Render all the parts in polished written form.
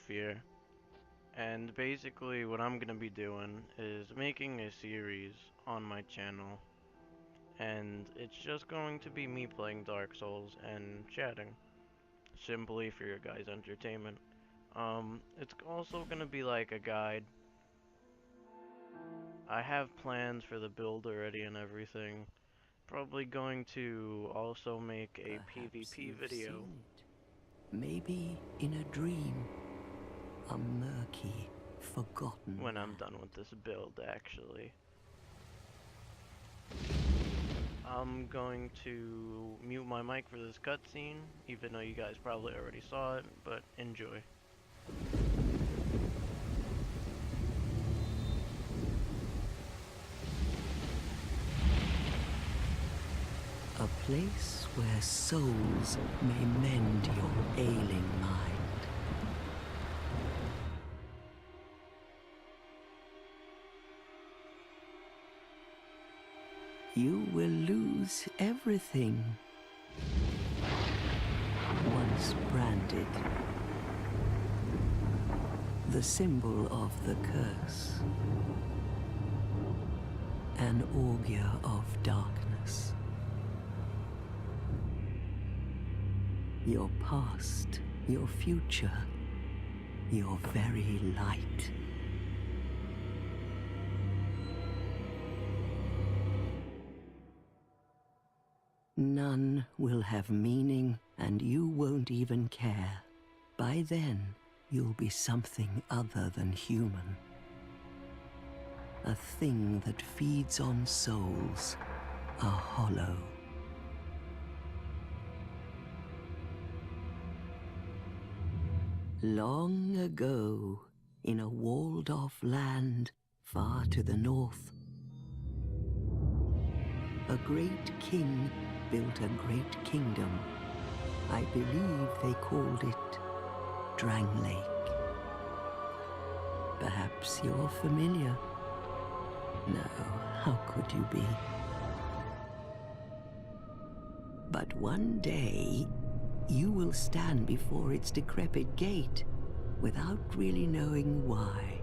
Fear, and basically what I'm gonna be doing is making a series on my channel, and it's just going to be me playing Dark Souls and chatting, simply for your guys' entertainment. It's also gonna be like a guide. I have plans for the build already and everything. Probably going to also make a Perhaps PvP you've video seen it. Maybe in a dream. A murky, forgotten when I'm done land. with this build, actually. I'm going to mute my mic for this cutscene, even though you guys probably already saw it, but enjoy. A place where souls may mend your ailing mind. You will lose everything. Once branded. The symbol of the curse. An augur of darkness. Your past, your future, your very light. None will have meaning, and you won't even care. By then, you'll be something other than human. A thing that feeds on souls, a hollow. Long ago, in a walled-off land far to the north, a great king built a great kingdom. I believe they called it Drang Lake. Perhaps you're familiar. No, how could you be? But one day, you will stand before its decrepit gate without really knowing why.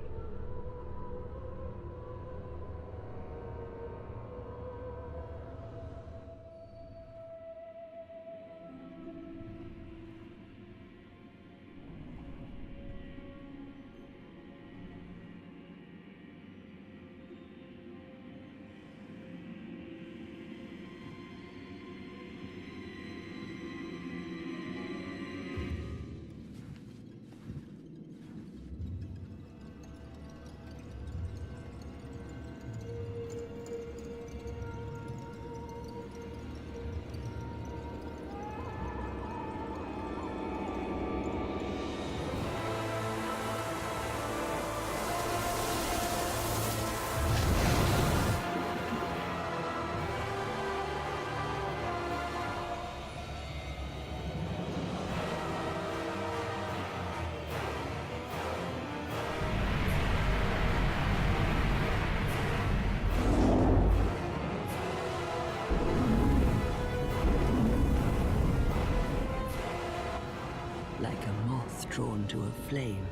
Like a moth drawn to a flame,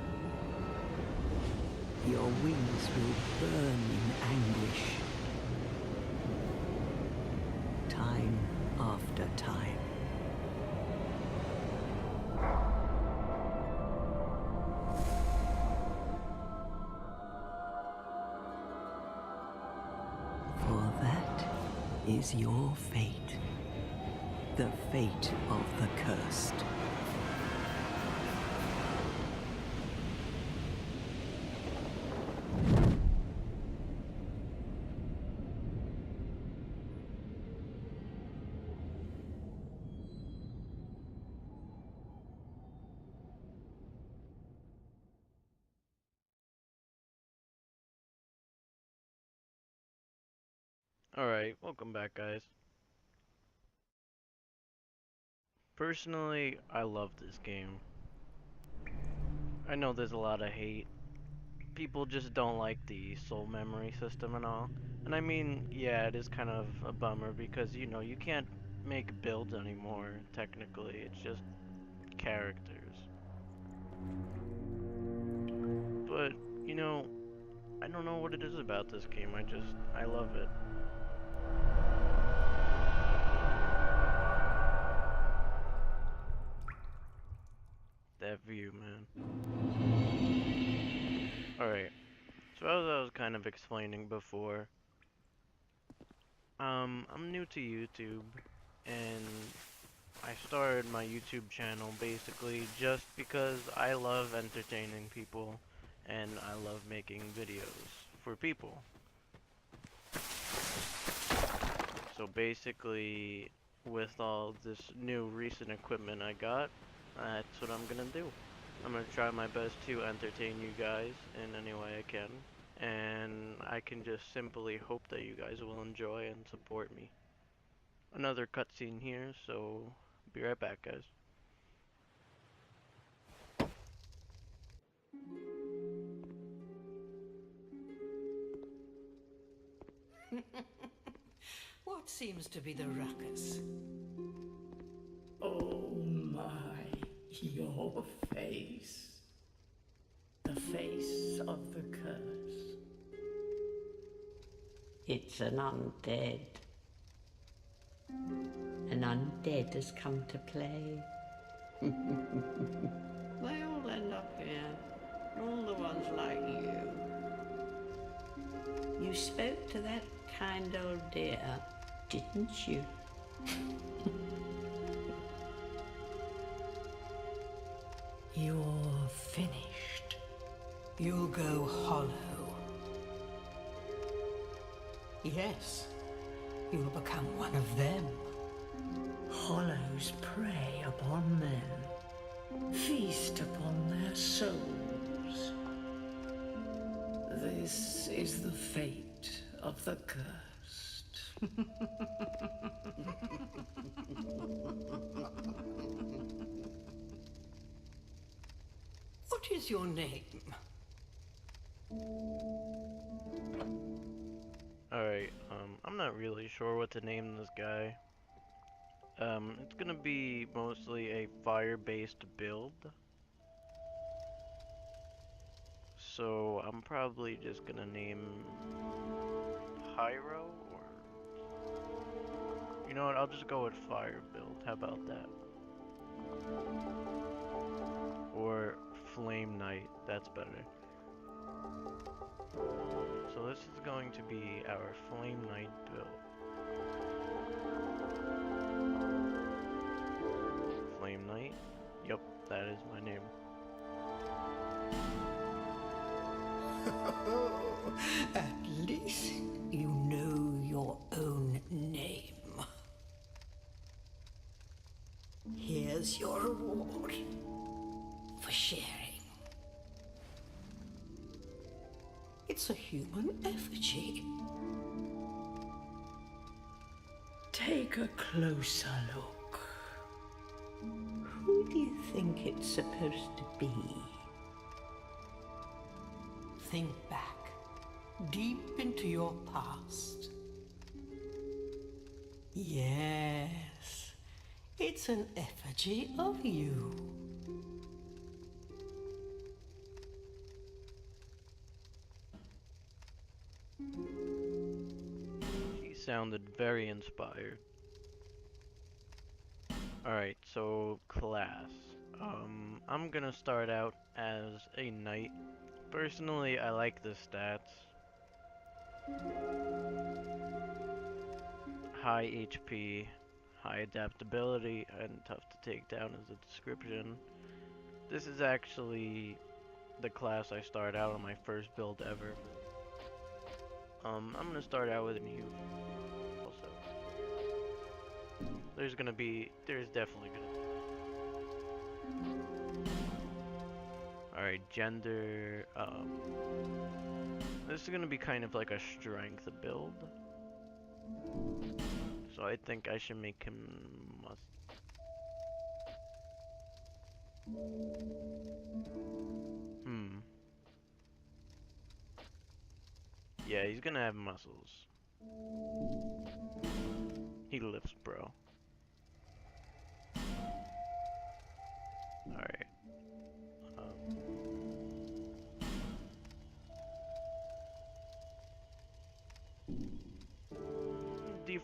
your wings will burn in anguish. Time after time. For that is your fate. The fate of the cursed. Alright, welcome back, guys. Personally, I love this game. I know there's a lot of hate. People just don't like the soul memory system and all. And I mean, yeah, it is kind of a bummer because, you know, you can't make builds anymore, technically. It's just characters. You know, I don't know what it is about this game. I love it. That view, man. Alright, so as I was kind of explaining before, I'm new to YouTube, and I started my YouTube channel basically just because I love entertaining people, and I love making videos for people. So basically, with all this new recent equipment I got, that's what I'm gonna do. I'm gonna try my best to entertain you guys in any way I can, and I can just simply hope that you guys will enjoy and support me. Another cutscene here, so be right back, guys. What seems to be the ruckus? Oh my, your face. The face of the curse. It's an undead. An undead has come to play. They all end up here. All the ones like you. You spoke to that kind old dear, didn't you? You're finished. You'll go hollow. Yes, you'll become one of them. Hollows prey upon men, feast upon their souls. This is the fate of the cursed. What is your name? Alright, I'm not really sure what to name this guy. It's gonna be mostly a fire-based build. So I'm probably just gonna name Pyro, or you know what, I'll just go with fire build. How about that? Or Flame Knight, that's better. So this is going to be our Flame Knight build. Flame Knight? Yep, that is my name. At least you know your own name. Here's your reward for sharing. It's a human effigy. Take a closer look. Who do you think it's supposed to be? Think back, deep into your past. Yes, it's an effigy of you. He sounded very inspired. Alright, so class. I'm gonna start out as a knight. Personally, I like the stats. High HP, high adaptability, and tough to take down as a description. This is actually the class I start out on my first build ever. I'm gonna start out with an Hugh. Also, there's definitely gonna be. Alright, gender, this is gonna be kind of like a strength build. So I think I should make him Yeah, he's gonna have muscles. He lifts, bro. Alright.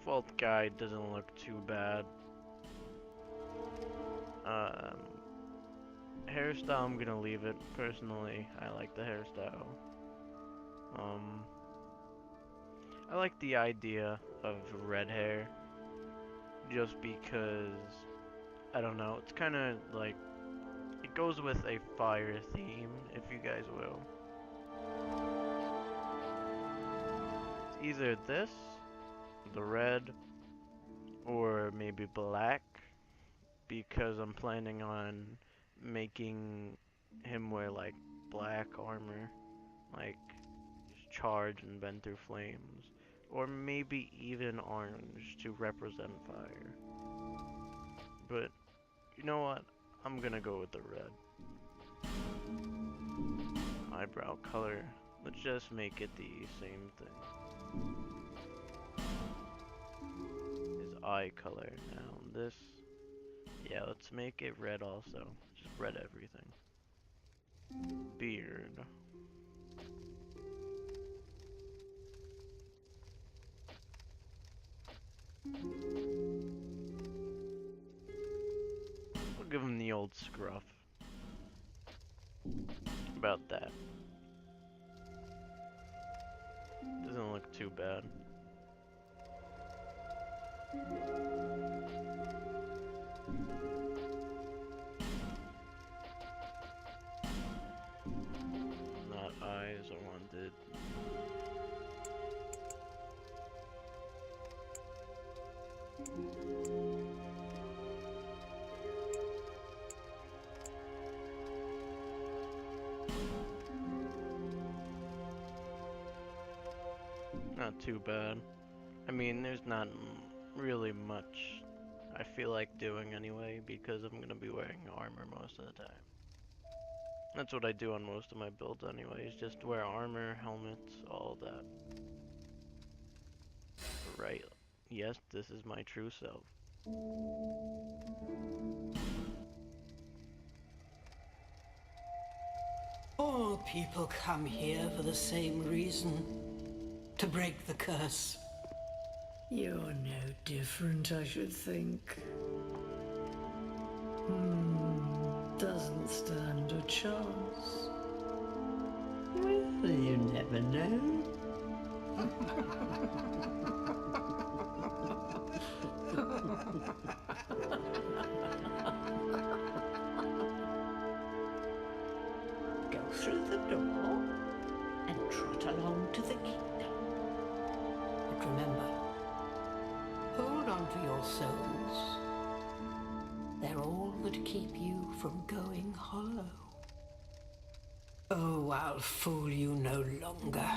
default guide doesn't look too bad. Hairstyle, I'm gonna leave it. Personally, I like the hairstyle. I like the idea of red hair, just because, I don't know, it's kind of like, it goes with a fire theme, if you guys will. It's either this, the red, or maybe black, because I'm planning on making him wear like black armor, like charge and bend through flames, or maybe even orange to represent fire. But you know what? I'm gonna go with the red. Eyebrow color. Let's just make it the same thing. His eye color. Now this. Yeah, let's make it red also. Just red everything. Beard. We'll give him the old scruff. About that. Doesn't look too bad. Not eyes I wanted. Not too bad. I mean, there's not really much I feel like doing anyway, because I'm gonna be wearing armor most of the time. That's what I do on most of my builds anyways, just wear armor, helmets, all that. Right. Yes, this is my true self. All people come here for the same reason. To break the curse. You're no different, I should think. Doesn't stand a chance. Well, you never know. Go through the door and trot along to the kingdom. But remember, hold on to your souls. They're all that keep you from going hollow. Oh, I'll fool you no longer.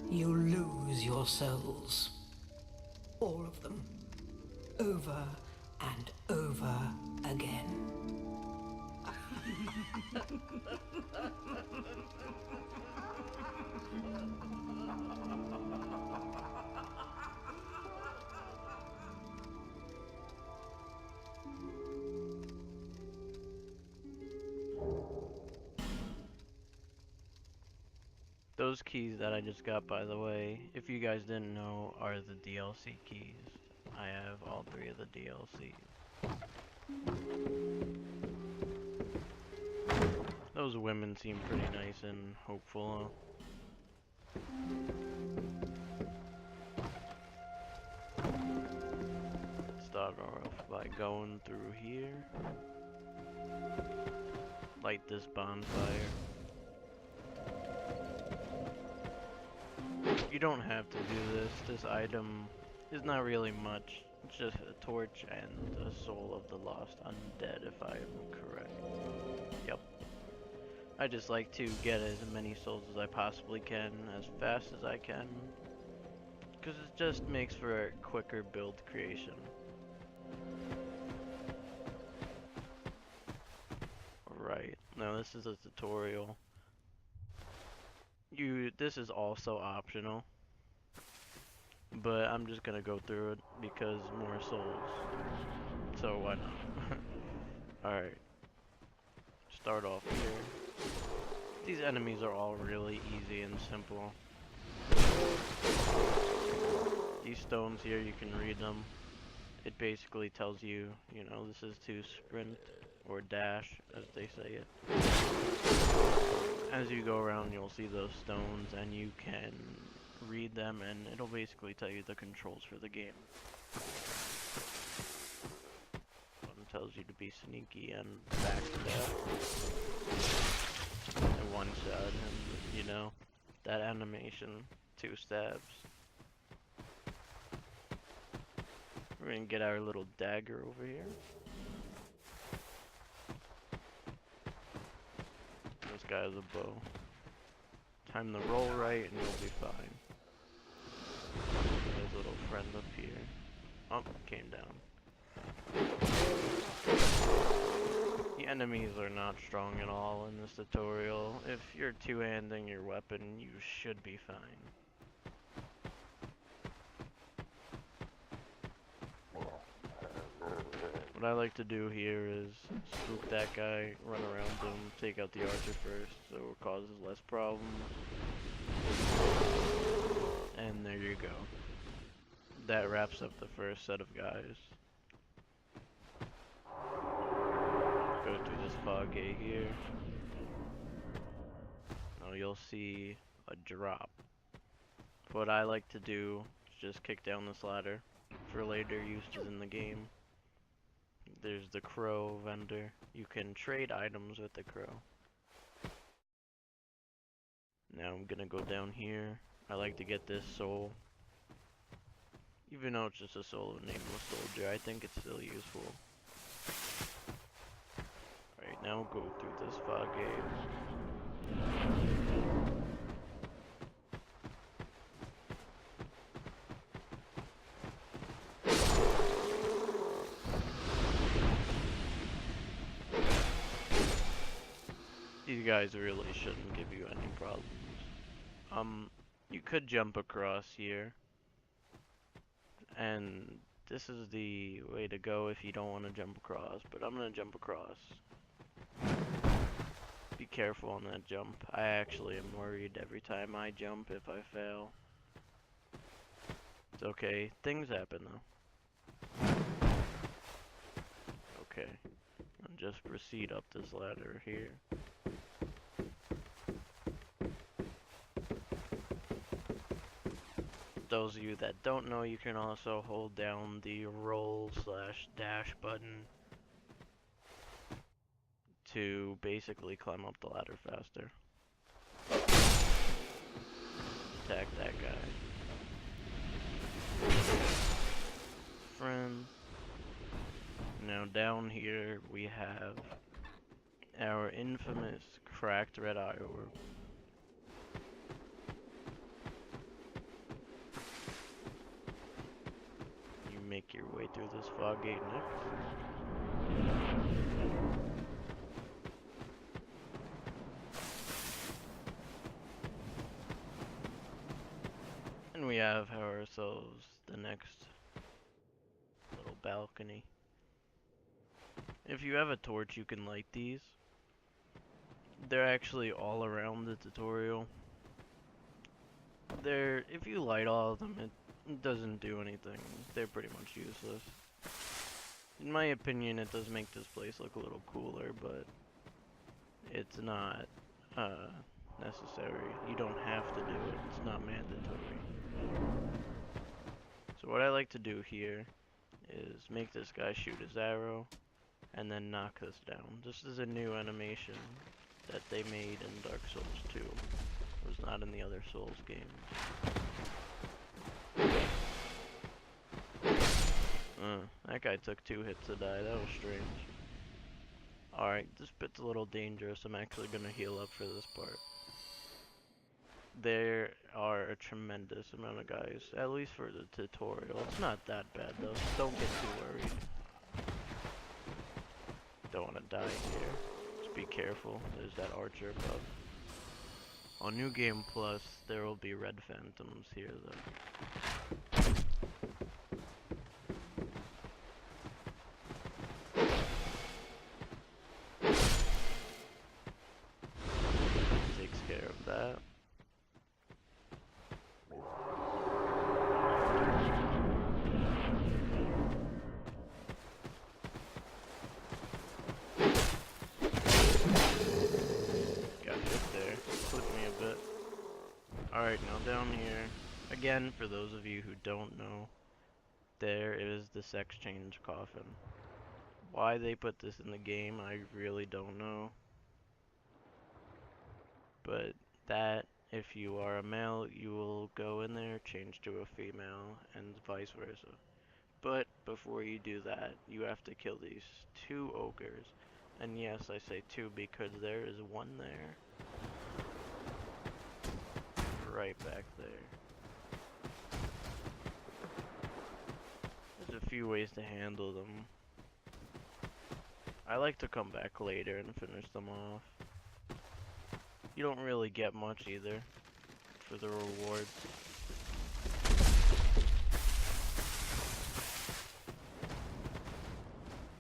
You'll lose your souls. All of them. Over and over again. Those keys that I just got, by the way, if you guys didn't know, are the DLC keys. I have all 3 of the DLCs. Those women seem pretty nice and hopeful. Start off by going through here. Light this bonfire. You don't have to do this. This item is not really much. It's just a torch and a soul of the lost undead, if I am correct. Yep. I just like to get as many souls as I possibly can, as fast as I can. Because it just makes for a quicker build creation. Right. Now this is a tutorial. This is also optional, but I'm just gonna go through it because more souls. So why not? Alright. Start off here. These enemies are all really easy and simple. These stones here, you can read them. It basically tells you, you know, this is to sprint or dash, as they say it. As you go around, you'll see those stones, and you can read them, and it'll basically tell you the controls for the game. One tells you to be sneaky and backstab, and one shot, and you know, that animation, 2 stabs. We're gonna get our little dagger over here. This guy has a bow. Time to roll right and you'll be fine. There's a little friend up here. Oh, came down. The enemies are not strong at all in this tutorial. If you're two-handing your weapon, you should be fine. What I like to do here is spook that guy, run around him, take out the archer first, so it causes less problems. And there you go. That wraps up the first set of guys. Go through this fog gate here. Now you'll see a drop. What I like to do is just kick down this ladder for later uses in the game. There's the crow vendor. You can trade items with the crow. Now I'm gonna go down here. I like to get this soul. Even though it's just a soul of a nameless soldier, I think it's still useful. Alright, now go through this fog gate. These guys really shouldn't give you any problems. You could jump across here. And this is the way to go if you don't want to jump across, but I'm gonna jump across. Be careful on that jump. I actually am worried every time I jump if I fail. It's okay. Things happen though. Okay. And just proceed up this ladder here. Those of you that don't know, you can also hold down the roll/dash button to basically climb up the ladder faster. Attack that guy. Friend. Now down here we have our infamous cracked red eye orb. Make your way through this fog gate next. And we have ourselves the next little balcony. If you have a torch, you can light these. They're actually all around the tutorial. If you light all of them, it doesn't do anything. They're pretty much useless. In my opinion, it does make this place look a little cooler, but it's not necessary. You don't have to do it. It's not mandatory. So what I like to do here is make this guy shoot his arrow and then knock this down. This is a new animation that they made in Dark Souls 2. It was not in the other Souls games. That guy took 2 hits to die. That was strange. Alright, this bit's a little dangerous. I'm actually gonna heal up for this part. There are a tremendous amount of guys, at least for the tutorial. It's not that bad though, so don't get too worried. Don't want to die here. Just be careful. There's that archer above. On New Game Plus, there will be red phantoms here though. Takes care of that. Alright, now down here, again, for those of you who don't know, there is the sex change coffin. Why they put this in the game, I really don't know. But that, if you are a male, you will go in there, change to a female, and vice versa. But before you do that, you have to kill these 2 ogres. And yes, I say 2 because there is one there. Right back there. There's a few ways to handle them. I like to come back later and finish them off. You don't really get much either for the rewards.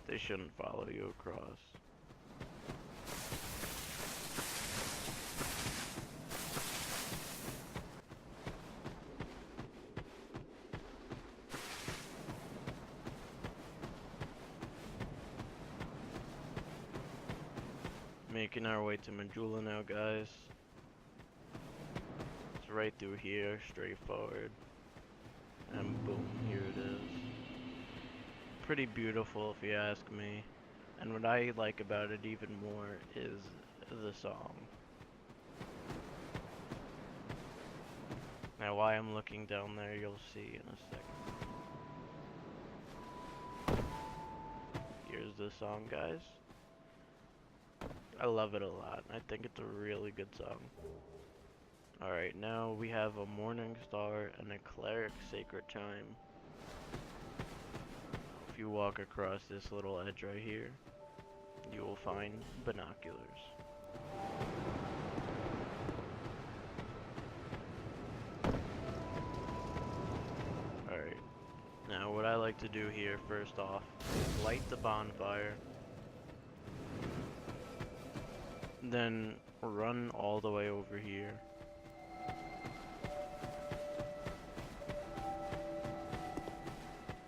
They shouldn't follow you across. Making our way to Majula now, guys. It's right through here, straightforward. And boom, here it is. Pretty beautiful if you ask me. And what I like about it even more is the song. Now why I'm looking down there, you'll see in a second. Here's the song, guys. I love it a lot. I think it's a really good song. Alright, now we have a Morning Star and a Cleric Sacred Chime. If you walk across this little edge right here, you will find binoculars. Alright, now what I like to do here first off is light the bonfire. Then run all the way over here.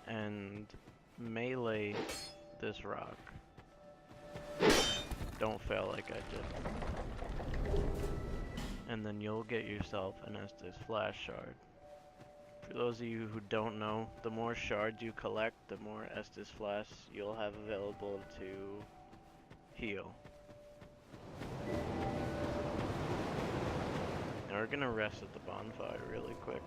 And melee this rock. Don't fail like I did. And then you'll get yourself an Estus Flash Shard. For those of you who don't know, the more shards you collect, the more Estus Flash you'll have available to heal. Now we're gonna rest at the bonfire really quick.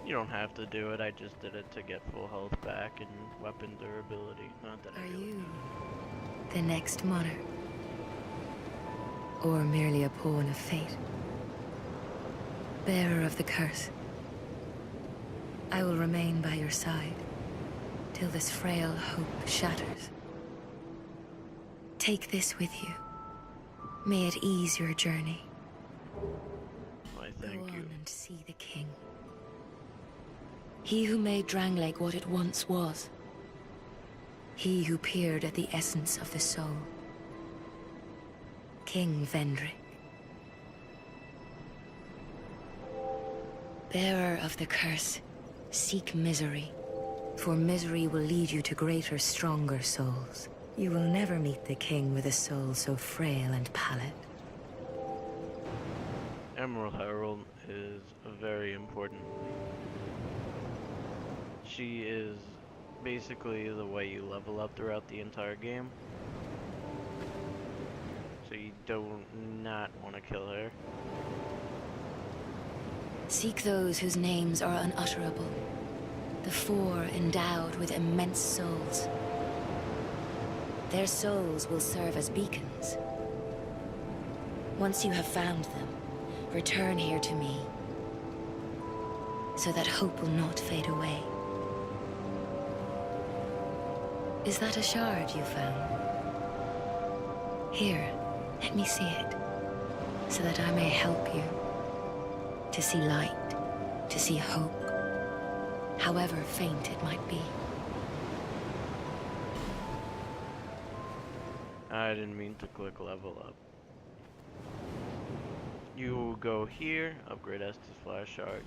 You don't have to do it, I just did it to get full health back and weapon durability. Not that I really you the next monarch? Or merely a pawn of fate? Bearer of the curse, I will remain by your side till this frail hope shatters. Take this with you. May it ease your journey. Why, thank Go you. on and see the king. He who made Drangleic what it once was. He who peered at the essence of the soul. King Vendrick. Bearer of the curse, seek misery, for misery will lead you to greater, stronger souls. You will never meet the king with a soul so frail and pallid. Emerald Herald is very important. She is basically the way you level up throughout the entire game. So you do not want to kill her. Seek those whose names are unutterable. The four endowed with immense souls. Their souls will serve as beacons. Once you have found them, return here to me, so that hope will not fade away. Is that a shard you found? Here, let me see it, so that I may help you to see light, to see hope, however faint it might be. I didn't mean to click level up. You go here, upgrade Estus Flash Shard,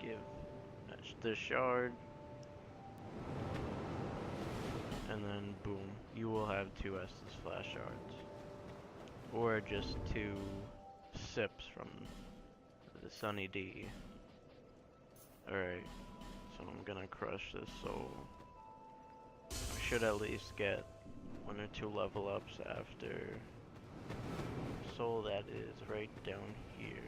give the shard, and then boom, you will have 2 Estus Flash Shards. or just 2 sips from the Sunny D. Alright, so I'm gonna crush this soul. I should at least get 1 or 2 level ups after soul that is right down here.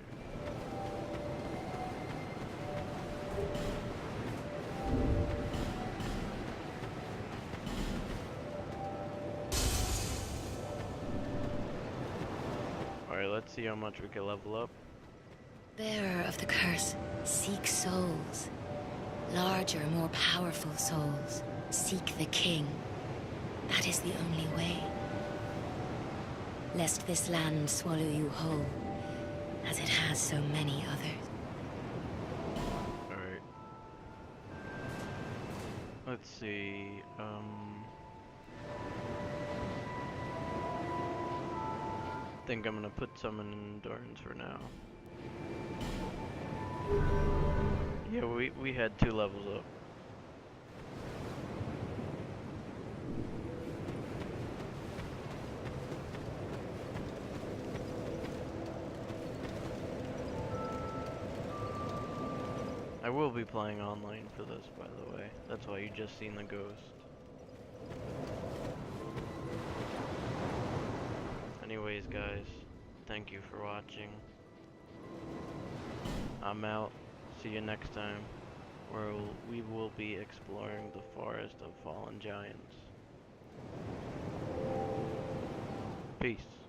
Alright, let's see how much we can level up. Bearer of the curse, seek souls. Larger, more powerful souls. Seek the king. That is the only way. Lest this land swallow you whole, as it has so many others. Alright. Let's see, I think I'm gonna put some in endurance for now. Yeah, we had 2 levels up. I will be playing online for this, by the way. That's why you just seen the ghost. Anyways, guys, thank you for watching. I'm out. See you next time, where we will be exploring the Forest of Fallen Giants. Peace.